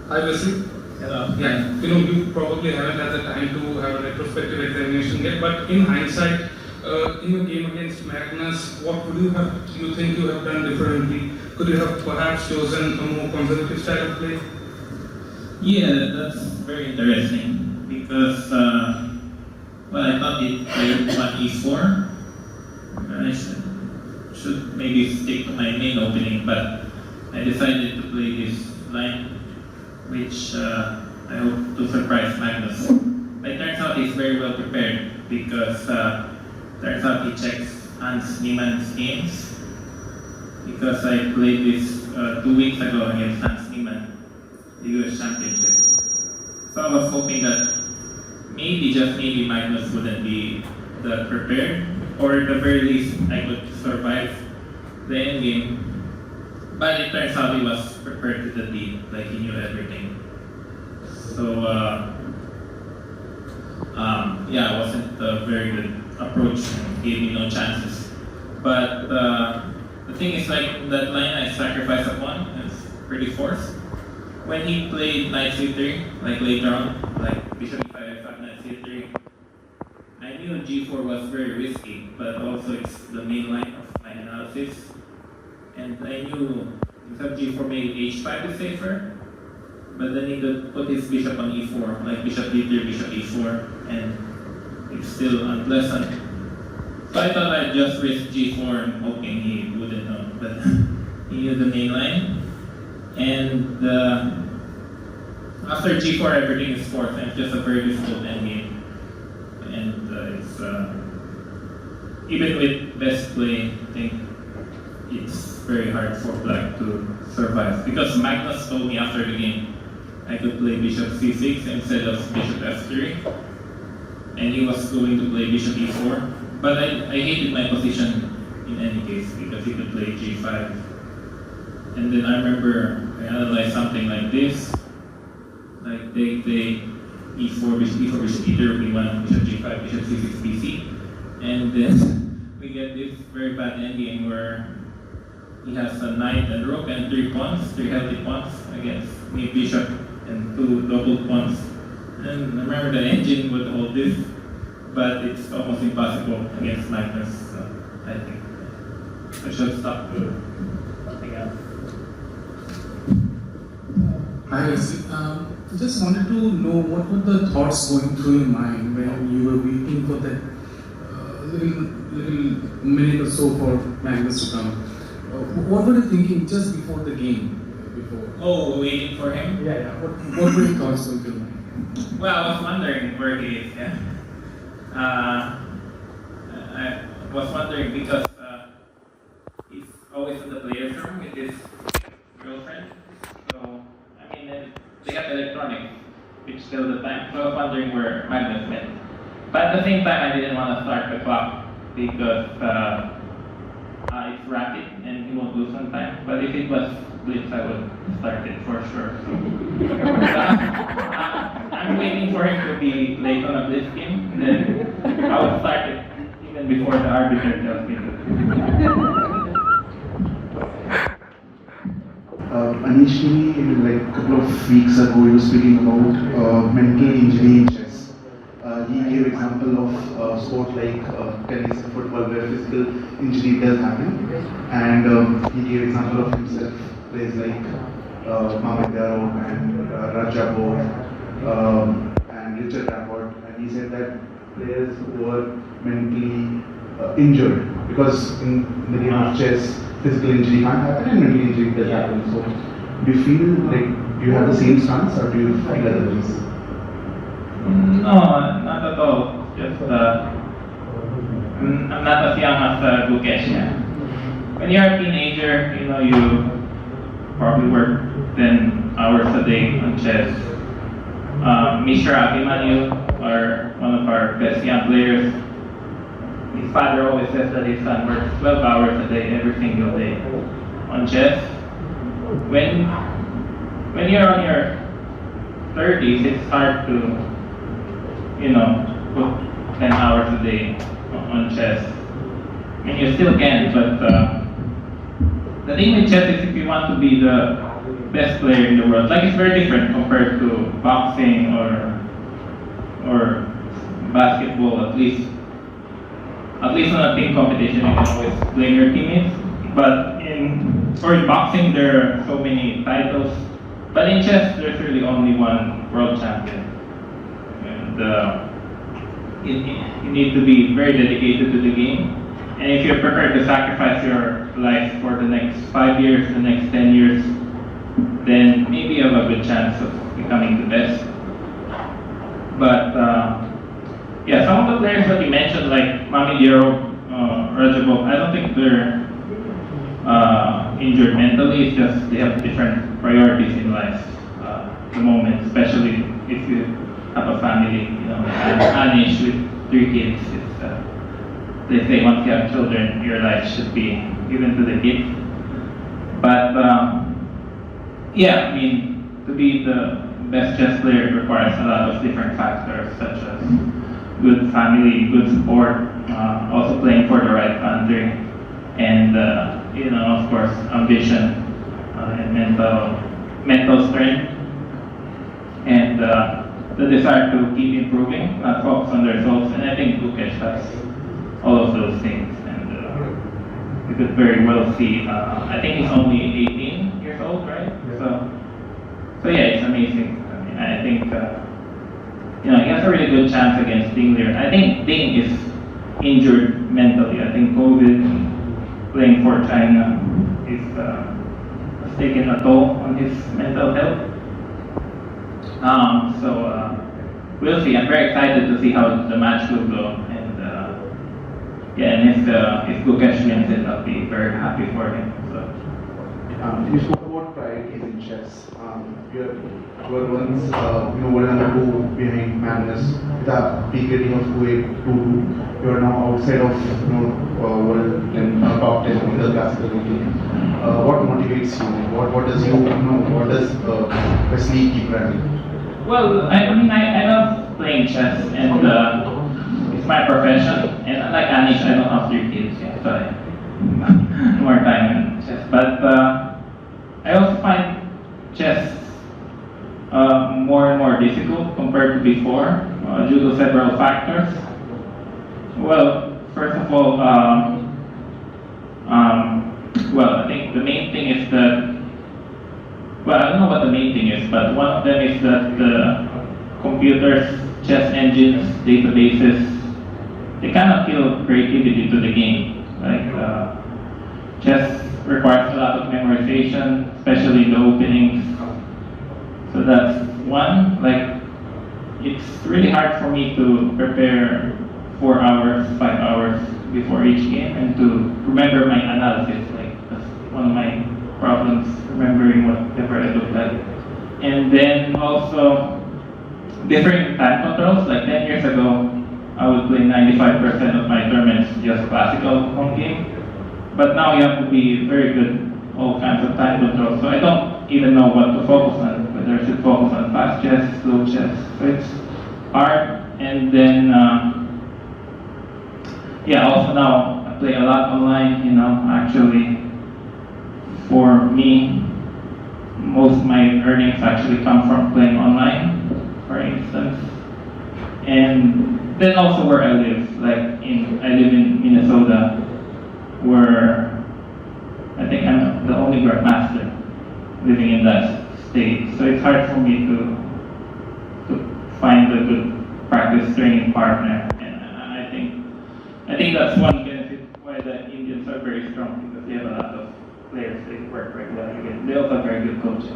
Hi, Wesley. Yeah, you probably haven't had the time to have a retrospective examination yet, but in hindsight, in your game against Magnus, what would you think you have done differently? Could you have perhaps chosen a more conservative style of play? Yeah, that's very interesting because, I thought it played 1e4. I should maybe stick to my main opening, but I decided to play this line, which I hope to surprise Magnus. But it turns out he's very well prepared because turns out he checks Hans Niemann's games, because I played this 2 weeks ago against Hans Niemann, the US Championship. So I was hoping that maybe, just maybe, Magnus wouldn't be that prepared, or at the very least I could survive the endgame. But it turns out he was prepared to the T, like he knew everything. So it wasn't a very good approach and gave me no chances. But the thing is, like, that line I sacrificed a pawn, it's pretty forced. When he played knight c3, like later on, like bishop e5, f5, knight c3, I knew g4 was very risky, but also it's the main line of my analysis. And I knew instead of g4, maybe h5 is safer, but then he could put his bishop on e4, like bishop d3, bishop e4, and it's still unpleasant. So I thought I'd just risk g4 and hoping he wouldn't know, but he knew the main line. And after g4, everything is forced, and it's just a very difficult endgame. And it's even with best play, I think it's very hard for black to survive. Because Magnus told me after the game I could play bishop c6 instead of bishop f3, and he was going to play bishop e4. But I hated my position in any case because he could play g5. And then I remember I analyzed something like this, like take e4, bishop e4, bishop e3, b1, bishop g5, bishop c6, bc, and then we get this very bad endgame where he has a knight and rook and 3 pawns, 3 healthy pawns against me bishop and 2 double pawns. And I remember the engine would hold this, but it's almost impossible against Magnus. So I think I should stop to something else. Hi, Wesley. Just wanted to know what were the thoughts going through your mind when you were waiting for that little minute or so for Magnus to come. What were you thinking just before the game? Oh, waiting for him? Yeah. What were your thoughts going through your mind? Well, I was wondering where he is. Yeah. I was wondering because he's always in the player's room with his girlfriend. So they got electronics, which tell the time. So I was wondering where Magnus went. But at the same time, I didn't want to start the clock because it's rapid and he won't lose on time. But if it was Blitz, I would start it for sure. I'm waiting for him to be late on a Blitz game, and then I would start it even before the arbiter tells me to. Initially, like a couple of weeks ago, he was speaking about mental injury in chess. He gave example of sport like tennis and football where physical injury does happen, and he gave example of himself, players like Mohamed Darrow and Rajabov and Richard Rapport, and he said that players who were mentally injured, because in the game of chess, physical injury can't happen and mental injury does happen. So, do you feel like you have the same stance, or do you feel otherwise? No, not at all. Just I'm not as young as Gukesh. Yeah. When you're a teenager, you probably work 10 hours a day on chess. Mishra Abhimanyu, one of our best young players, his father always says that his son works 12 hours a day, every single day, on chess. When you're on your 30s, it's hard to, put 10 hours a day on chess. I mean, you still can, but the thing with chess is if you want to be the best player in the world. Like, it's very different compared to boxing or basketball. At least on a team competition, you can always blame your teammates. But in boxing, there are so many titles. But in chess, there's really only one world champion. And you need to be very dedicated to the game. And if you're prepared to sacrifice your life for the next 5 years, the next 10 years, then maybe you have a good chance of becoming the best. But yeah, some of the players that you mentioned, like Mamidero, Rajabov, I don't think they're injured mentally. It's just they have different priorities in life at the moment, especially if you have a family, Anish with 3 kids. They say once you have children, your life should be given to the kids. But yeah, I mean, to be the best chess player requires a lot of different factors, such as good family, good support, also playing for the right country, and of course, ambition and mental strength, and the desire to keep improving, not focus on the results. And I think Gukesh has all of those things, and you could very well see. I think he's only 18 years old, right? Yeah. So yeah, it's amazing. I mean, I think he has a really good chance against Ding Liren. I think Ding is injured mentally. I think COVID, playing for China, has taken a toll on his mental health. So we'll see. I'm very excited to see how the match will go. And if Gukesh wins it, I'll be very happy for him. So. You spoke about priorities in chess. You were once world number 2 behind Magnus with a peak rating of 2.82. You are now outside of world 10, top 10 in the classical ranking. What motivates you? What does what does Wesley keep running? Well, I mean, I love playing chess, and it's my profession. And like Anish, I don't have 3 kids yet, so I have more time in chess. But I also find chess more and more difficult compared to before, due to several factors. Well, first of all, I think the main thing is that, I don't know what the main thing is, but one of them is that the computers, chess engines, databases, they cannot kill creativity to the game. Like chess requires a lot of memorization, especially in the openings. So that's one. Like, it's really hard for me to prepare 4 hours, 5 hours before each game and to remember my analysis. Like, that's one of my problems, remembering whatever I looked at. And then also different time controls. Like 10 years ago, I would play 95% of my tournaments just classical home game. But now you have to be very good all kinds of time controls. So I don't even know what to focus on, whether I should focus on fast chess, slow chess. So it's hard. And then, also now I play a lot online, actually for me, most of my earnings actually come from playing online, for instance. And then also where I live, I live in Minnesota, where I think I'm the only grandmaster living in that state. So it's hard for me to find a good practice training partner. And I think that's one benefit why the Indians are very strong, because they have a lot of players they work regularly with. They also have very good coaches.